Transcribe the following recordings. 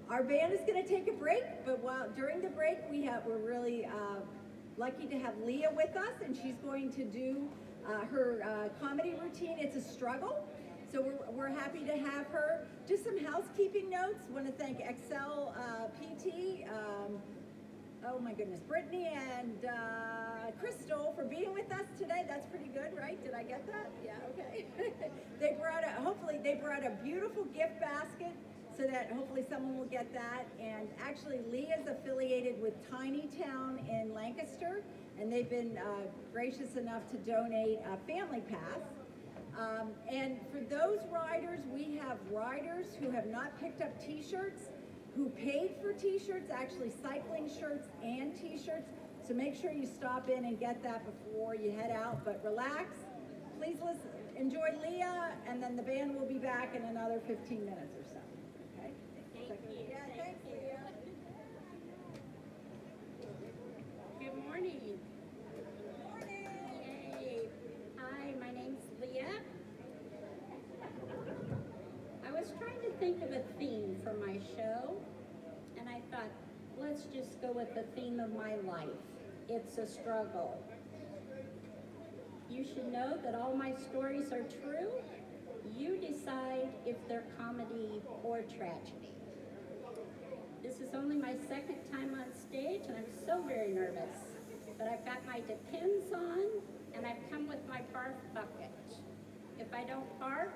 Our band is going to take a break, but during the break, we're really lucky to have Leah with us, and she's going to do her comedy routine. It's a struggle, so we're happy to have her. Just some housekeeping notes. Want to thank Excel PT. Oh my goodness, Brittany and Crystal for being with us today. That's pretty good, right? Did I get that? Yeah, okay. Hopefully they brought a beautiful gift basket so that hopefully someone will get that. And actually Leah's affiliated with Tiny Town in Lancaster, and they've been gracious enough to donate a family pass. And for those riders, we have riders who have not picked up t-shirts, who paid for t-shirts, actually cycling shirts and t-shirts. So make sure you stop in and get that before you head out, but relax. Please listen, enjoy Leah, and then the band will be back in another 15 minutes or so. Okay? Thank you. Yeah, thanks, Leah. Good morning. Good morning. Yay. Hi, my name's Leah. I was trying to think of a theme for my show, and I thought, let's just go with the theme of my life. It's a struggle. You should know that all my stories are true. You decide if they're comedy or tragedy. This is only my second time on stage, and I'm so very nervous. But I've got my Depends on, and I've come with my barf bucket. If I don't barf,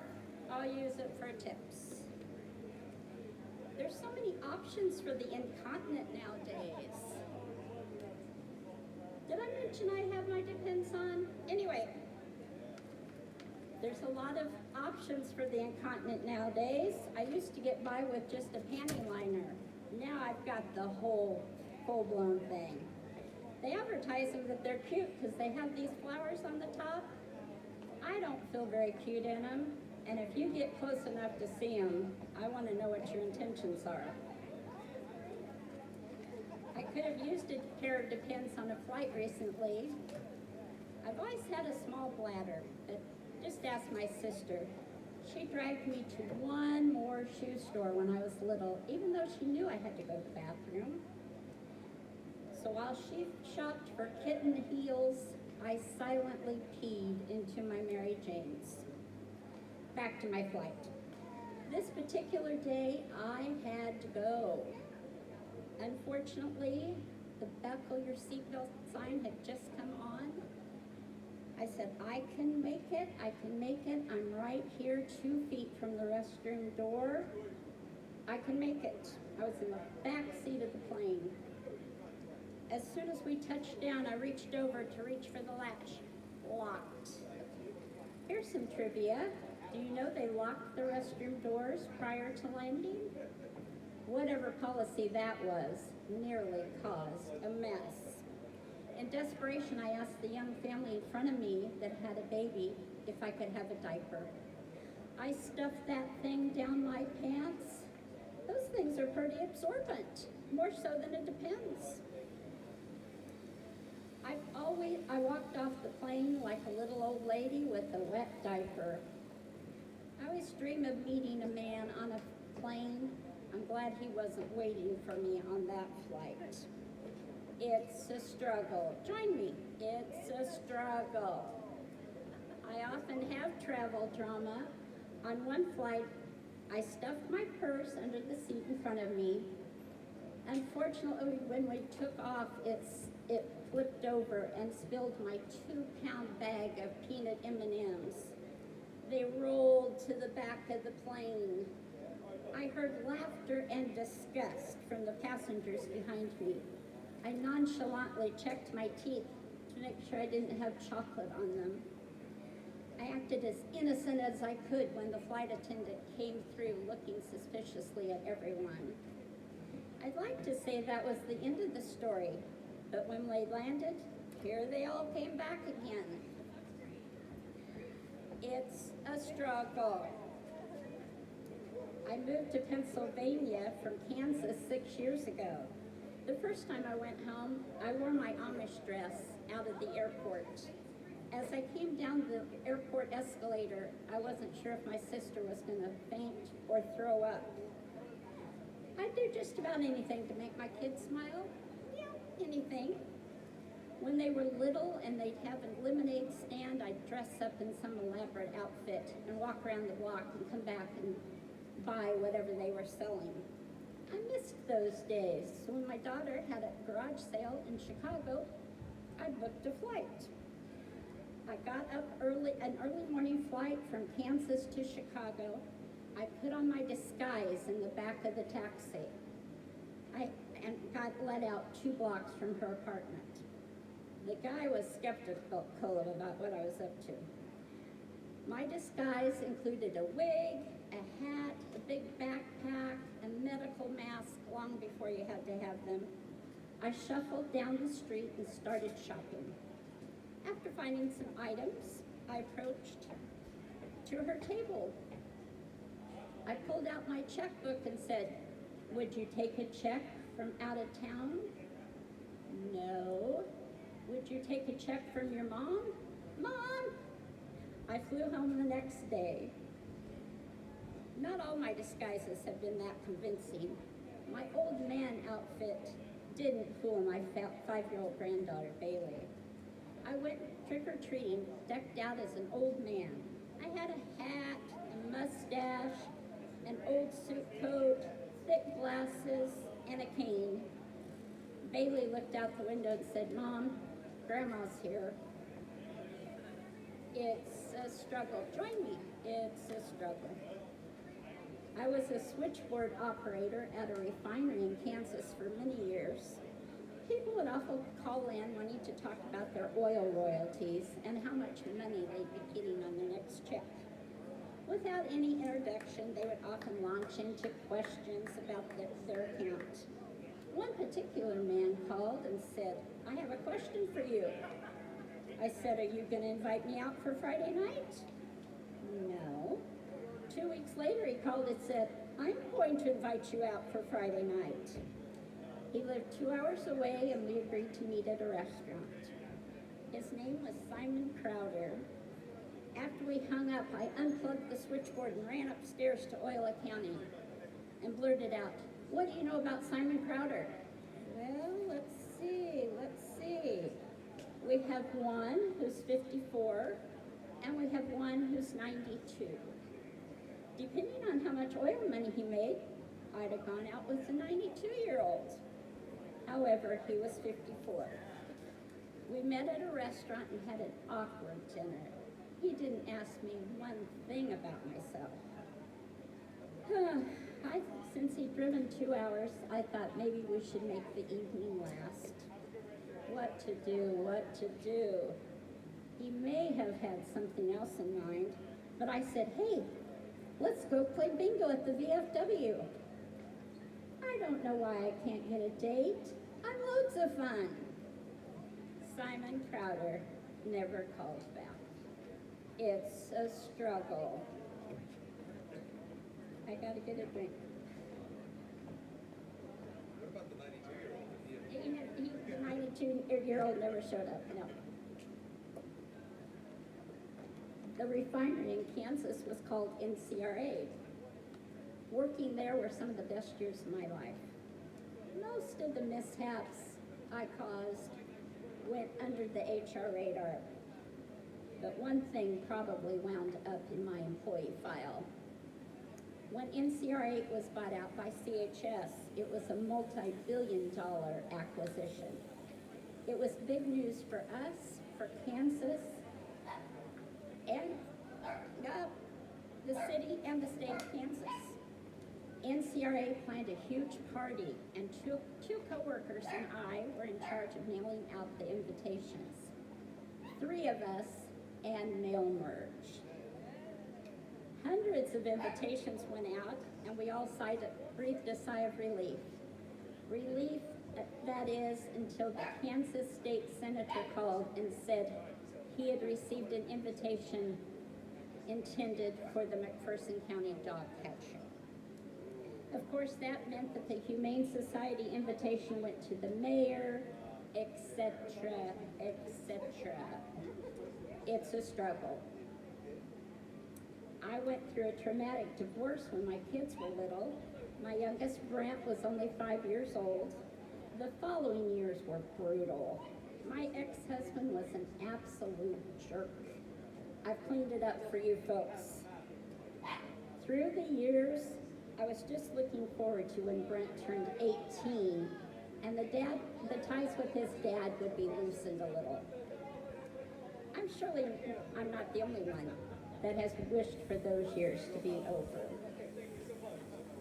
I'll use it for tips. There's so many options for the incontinent nowadays. Did I mention I have my Depends on? Anyway, there's a lot of options for the incontinent nowadays. I used to get by with just a panty liner. Now I've got the whole full-blown thing. They advertise them that they're cute because they have these flowers on the top. I don't feel very cute in them. And if you get close enough to see them, I want to know what your intentions are. I could have used a pair of Depends on a flight recently. I've always had a small bladder, but just ask my sister. She dragged me to one more shoe store when I was little, even though she knew I had to go to the bathroom. So while she shopped for kitten heels, I silently peed into my Mary Janes. Back to my flight. This particular day, I had to go. Unfortunately, the buckle your seatbelt sign had just come on. I said, I can make it, I'm right here 2 feet from the restroom door. I can make it. I was in the back seat of the plane. As soon as we touched down, I reached over to reach for the latch. Locked. Here's some trivia. Do you know they locked the restroom doors prior to landing? Whatever policy that was nearly caused a mess. In desperation, I asked the young family in front of me that had a baby if I could have a diaper. I stuffed that thing down my pants. Those things are pretty absorbent, more so than it Depends. I walked off the plane like a little old lady with a wet diaper. I always dream of meeting a man on a plane. I'm glad he wasn't waiting for me on that flight. It's a struggle. Join me. It's a struggle. I often have travel drama. On one flight, I stuffed my purse under the seat in front of me. Unfortunately, when we took off, it flipped over and spilled my 2-pound bag of peanut M&Ms. They rolled to the back of the plane. I heard laughter and disgust from the passengers behind me. I nonchalantly checked my teeth to make sure I didn't have chocolate on them. I acted as innocent as I could when the flight attendant came through looking suspiciously at everyone. I'd like to say that was the end of the story, but when they landed, here they all came back again. It's a struggle. I moved to Pennsylvania from Kansas 6 years ago. The first time I went home, I wore my Amish dress out of the airport. As I came down the airport escalator, I wasn't sure if my sister was going to faint or throw up. I'd do just about anything to make my kids smile. Yeah, anything. When they were little and they'd have a lemonade stand, I'd dress up in some elaborate outfit and walk around the block and come back and buy whatever they were selling. I missed those days. So when my daughter had a garage sale in Chicago, I booked a flight. I got up early, an early morning flight from Kansas to Chicago. I put on my disguise in the back of the taxi. And got let out 2 blocks from her apartment. The guy was skeptical about what I was up to. My disguise included a wig, a hat, a big backpack, a medical mask long before you had to have them. I shuffled down the street and started shopping. After finding some items, I approached to her table. I pulled out my checkbook and said, "Would you take a check from out of town?" "No." "Would you take a check from your mom?" "Mom!" I flew home the next day. Not all my disguises have been that convincing. My old man outfit didn't fool my 5-year-old granddaughter, Bailey. I went trick-or-treating, decked out as an old man. I had a hat, a mustache, an old suit coat, thick glasses, and a cane. Bailey looked out the window and said, "Mom, Grandma's here." It's a struggle. Join me. It's a struggle. I was a switchboard operator at a refinery in Kansas for many years. People would often call in wanting to talk about their oil royalties and how much money they'd be getting on their next check. Without any introduction, they would often launch into questions about their account. One particular man called and said, "I have a question for you." I said, "Are you going to invite me out for Friday night?" "No." 2 weeks later, he called and said, "I'm going to invite you out for Friday night." He lived 2 hours away, and we agreed to meet at a restaurant. His name was Simon Crowder. After we hung up, I unplugged the switchboard and ran upstairs to oil accounting and blurted out, "What do you know about Simon Crowder?" "Well, let's see. We have one who's 54, and we have one who's 92. Depending on how much oil money he made, I'd have gone out with the 92-year-old. However, he was 54. We met at a restaurant and had an awkward dinner. He didn't ask me one thing about myself. Since he'd driven 2 hours, I thought maybe we should make the evening last. What to do? He may have had something else in mind, but I said, "Hey, let's go play bingo at the VFW. I don't know why I can't get a date. I'm loads of fun." Simon Crowder never called back. It's a struggle. I gotta get a drink. What about the 92-year-old? The 92-year-old never showed up, no. The refinery in Kansas was called NCRA. Working there were some of the best years of my life. Most of the mishaps I caused went under the HR radar, but one thing probably wound up in my employee file. When NCR8 was bought out by CHS, it was a multi-billion-dollar acquisition. It was big news for us, for Kansas, and the city and the state of Kansas. NCRA planned a huge party, and two coworkers and I were in charge of mailing out the invitations. 3 of us and mail merge. Hundreds of invitations went out, and we all breathed a sigh of relief. Relief, that is, until the Kansas State Senator called and said he had received an invitation intended for the McPherson County dog catcher. Of course, that meant that the Humane Society invitation went to the mayor, etc., etc. It's a struggle. I went through a traumatic divorce when my kids were little. My youngest, Brent, was only 5 years old. The following years were brutal. My ex-husband was an absolute jerk. I've cleaned it up for you folks. Through the years, I was just looking forward to when Brent turned 18 and the ties with his dad would be loosened a little. I'm not the only one that has wished for those years to be over.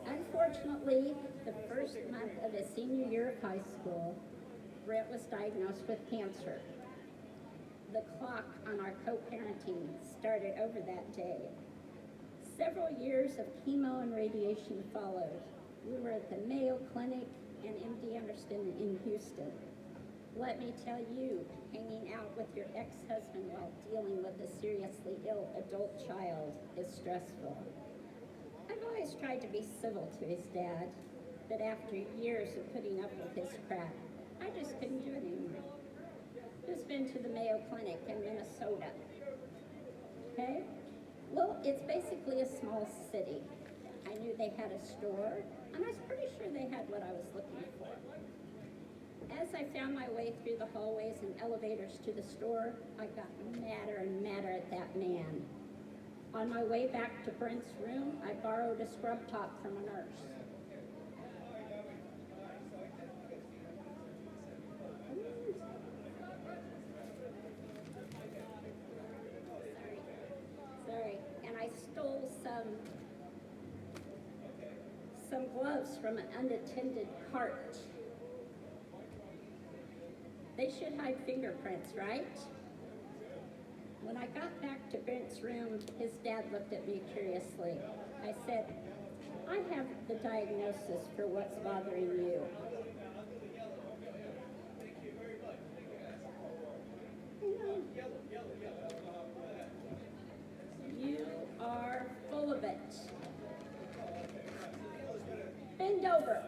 Unfortunately, the first month of his senior year of high school, Brent was diagnosed with cancer. The clock on our co-parenting started over that day. Several years of chemo and radiation followed. We were at the Mayo Clinic and MD Anderson in Houston. Let me tell you, hanging out with your ex-husband while dealing with a seriously ill adult child is stressful. I've always tried to be civil to his dad, but after years of putting up with his crap, I just couldn't do it anymore. Who's been to the Mayo Clinic in Minnesota? Okay? Well, it's basically a small city. I knew they had a store, and I was pretty sure they had what I was looking for. As I found my way through the hallways and elevators to the store, I got madder and madder at that man. On my way back to Brent's room, I borrowed a scrub top from a nurse. Sorry. And I stole some gloves from an unattended cart. They should hide fingerprints, right? When I got back to Brent's room, his dad looked at me curiously. I said, I have the diagnosis for what's bothering you. You are full of it. Bend over.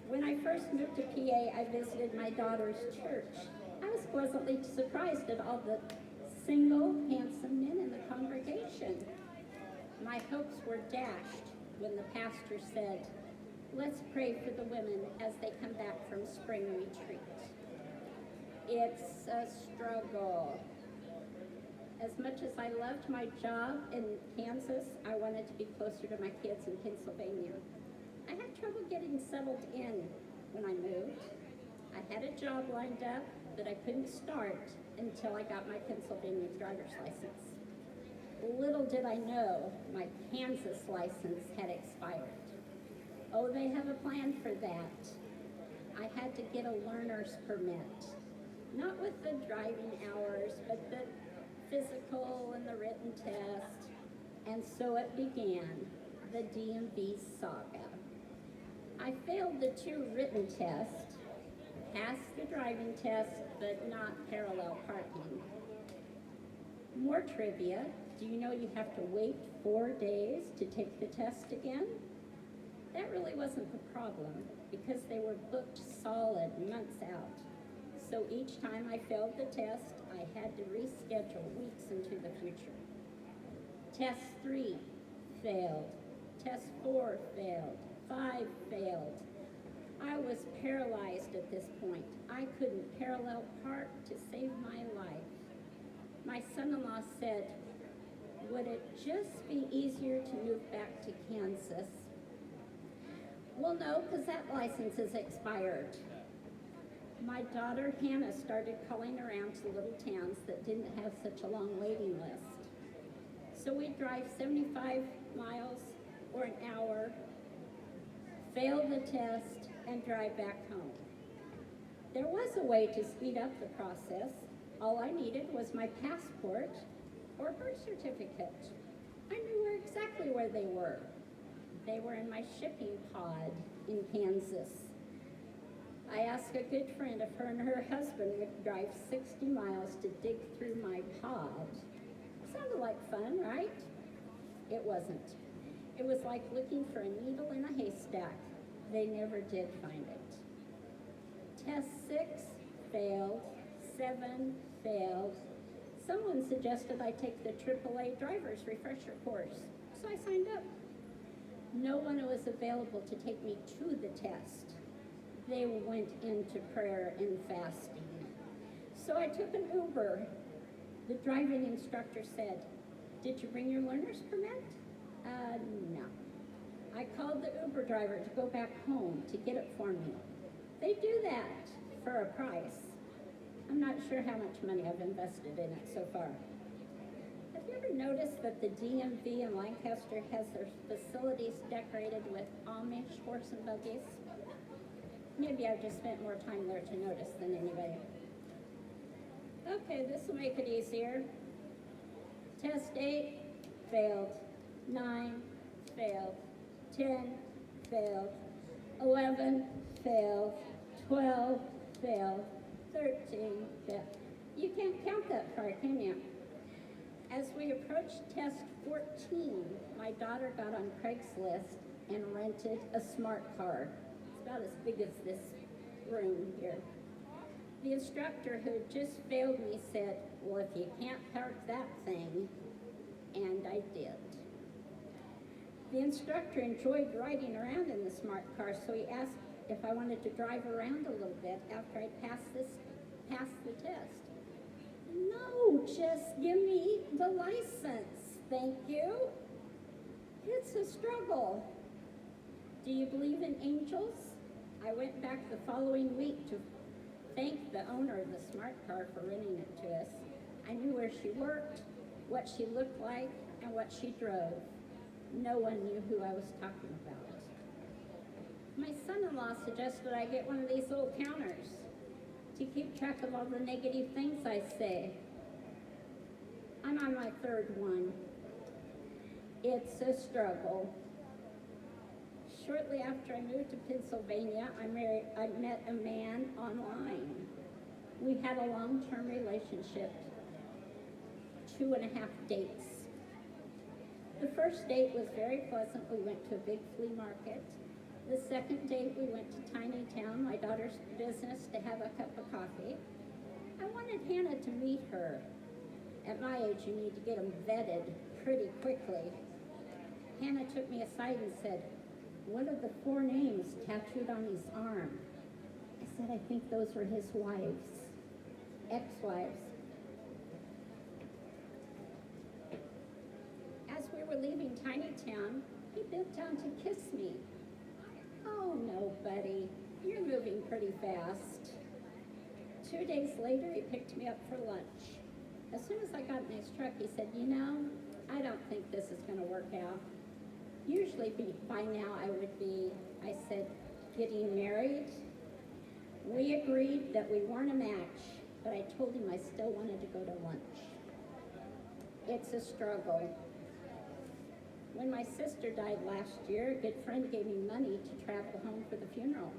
When I first moved to PA, I visited my daughter's church. I was pleasantly surprised at all the single, handsome men in the congregation. My hopes were dashed when the pastor said, let's pray for the women as they come back from spring retreat. It's a struggle. As much as I loved my job in Kansas, I wanted to be closer to my kids in Pennsylvania. I had trouble getting settled in when I moved. I had a job lined up, but I couldn't start until I got my Pennsylvania driver's license. Little did I know my Kansas license had expired. Oh, they have a plan for that. I had to get a learner's permit, not with the driving hours, but the physical and the written test. And so it began, the DMV saga. I failed the 2 written tests, passed the driving test, but not parallel parking. More trivia, do you know you have to wait 4 days to take the test again? That really wasn't the problem, because they were booked solid months out. So each time I failed the test, I had to reschedule weeks into the future. Test 3 failed. Test 4 failed. 5 failed. I was paralyzed at this point. I couldn't parallel park to save my life. My son-in-law said, would it just be easier to move back to Kansas? Well, no, because that license is expired. My daughter Hannah started calling around to little towns that didn't have such a long waiting list. So we'd drive 75 miles or an hour, fail the test, and drive back home. There was a way to speed up the process. All I needed was my passport or birth certificate. I knew exactly where they were. They were in my shipping pod in Kansas. I asked a good friend if her and her husband would drive 60 miles to dig through my pod. Sounded like fun, right? It wasn't. It was like looking for a needle in a haystack. They never did find it. Test 6 failed, 7 failed, Someone suggested I take the AAA driver's refresher course, so I signed up. No one was available to take me to the test. They went into prayer and fasting. So I took an Uber. The driving instructor said, "Did you bring your learner's permit?" No. I called the Uber driver to go back home to get it for me. They do that for a price. I'm not sure how much money I've invested in it so far. Have you ever noticed that the DMV in Lancaster has their facilities decorated with Amish horse and buggies? Maybe I've just spent more time there to notice than anybody. Okay, this will make it easier. Test 8, failed. 9, failed. 10, failed. 11, failed. 12, failed. 13, failed. You can't count that far, can you? As we approached test 14, my daughter got on Craigslist and rented a smart car. It's about as big as this room here. The instructor who had just failed me said, "Well, if you can't park that thing," and I did. The instructor enjoyed riding around in the smart car, so he asked if I wanted to drive around a little bit after I passed the test. No, just give me the license, thank you. It's a struggle. Do you believe in angels? I went back the following week to thank the owner of the smart car for renting it to us. I knew where she worked, what she looked like, and what she drove. No one knew who I was talking about. My son-in-law suggested I get one of these little counters to keep track of all the negative things I say. I'm on my third one. It's a struggle. Shortly after I moved to Pennsylvania, I met a man online. We had a long-term relationship, 2.5 dates. The first date was very pleasant. We went to a big flea market. The second date, we went to Tiny Town, my daughter's business, to have a cup of coffee. I wanted Hannah to meet her. At my age, you need to get them vetted pretty quickly. Hannah took me aside and said, "What are the 4 names tattooed on his arm?" I said, "I think those were his wives, ex-wives." As we were leaving Tiny Town, he bent down to kiss me. "Oh no, buddy, you're moving pretty fast." 2 days later, he picked me up for lunch. As soon as I got in his truck, he said, "I don't think this is going to work out." Usually by now I said, "Getting married?" We agreed that we weren't a match, but I told him I still wanted to go to lunch. It's a struggle. When my sister died last year, a good friend gave me money to travel home for the funeral.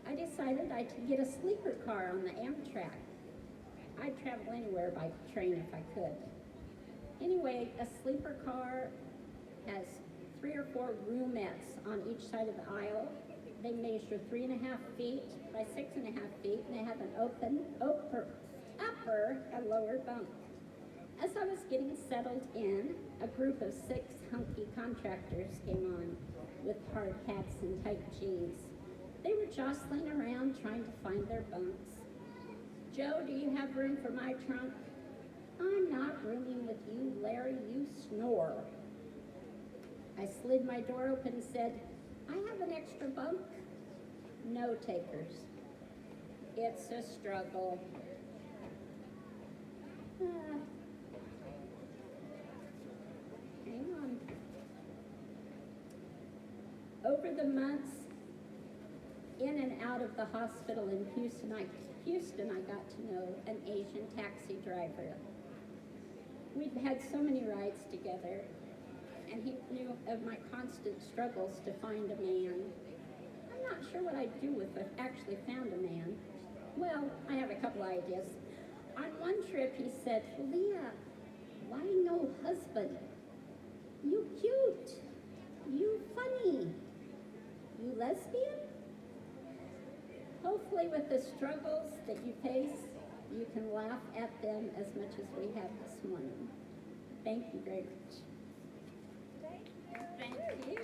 I decided I'd get a sleeper car on the Amtrak. I'd travel anywhere by train if I could. Anyway, a sleeper car has 3 or 4 roomettes on each side of the aisle. They measure 3.5 feet by 6.5 feet, and they have an upper and lower bunk. As I was getting settled in, a group of 6 hunky contractors came on with hard hats and tight jeans. They were jostling around trying to find their bunks. "Joe, do you have room for my trunk?" "I'm not rooming with you, Larry, you snore." I slid my door open and said, "I have an extra bunk." No takers. It's a struggle. Hang on. Over the months, in and out of the hospital in Houston, I got to know an Asian taxi driver. We'd had so many rides together, and he knew of my constant struggles to find a man. I'm not sure what I'd do if I actually found a man. Well, I have a couple ideas. On one trip, he said, "Leah, why no husband? You cute, you funny, you lesbian?" Hopefully with the struggles that you face, you can laugh at them as much as we have this morning. Thank you very much. Thank you.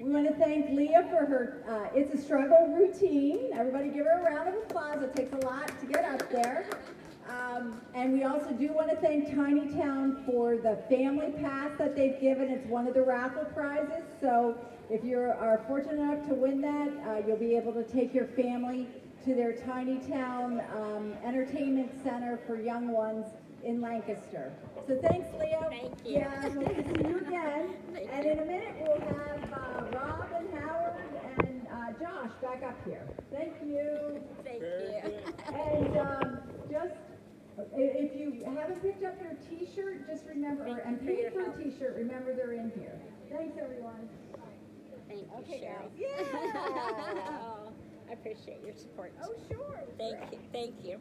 We want to thank Leah for her It's a Struggle routine. Everybody give her a round of applause. It takes a lot to get up there. And we also do want to thank Tiny Town for the family pass that they've given. It's one of the raffle prizes. So if you are fortunate enough to win that, you'll be able to take your family to their Tiny Town entertainment center for young ones in Lancaster. So thanks, Leah. Thank you. Yeah, we'll see you again. Thank And you. in a minute, we'll have Rob and Howard and Josh back up here. Thank you. Thank you. And just, if you haven't picked up your T-shirt, just remember, and Thank you for paid your for help. a T-shirt, remember they're in here. Thanks, everyone. Thank you, Okay, Cheryl. guys. Yeah. Oh, I appreciate your support. Oh, sure. Thank you. Thank you.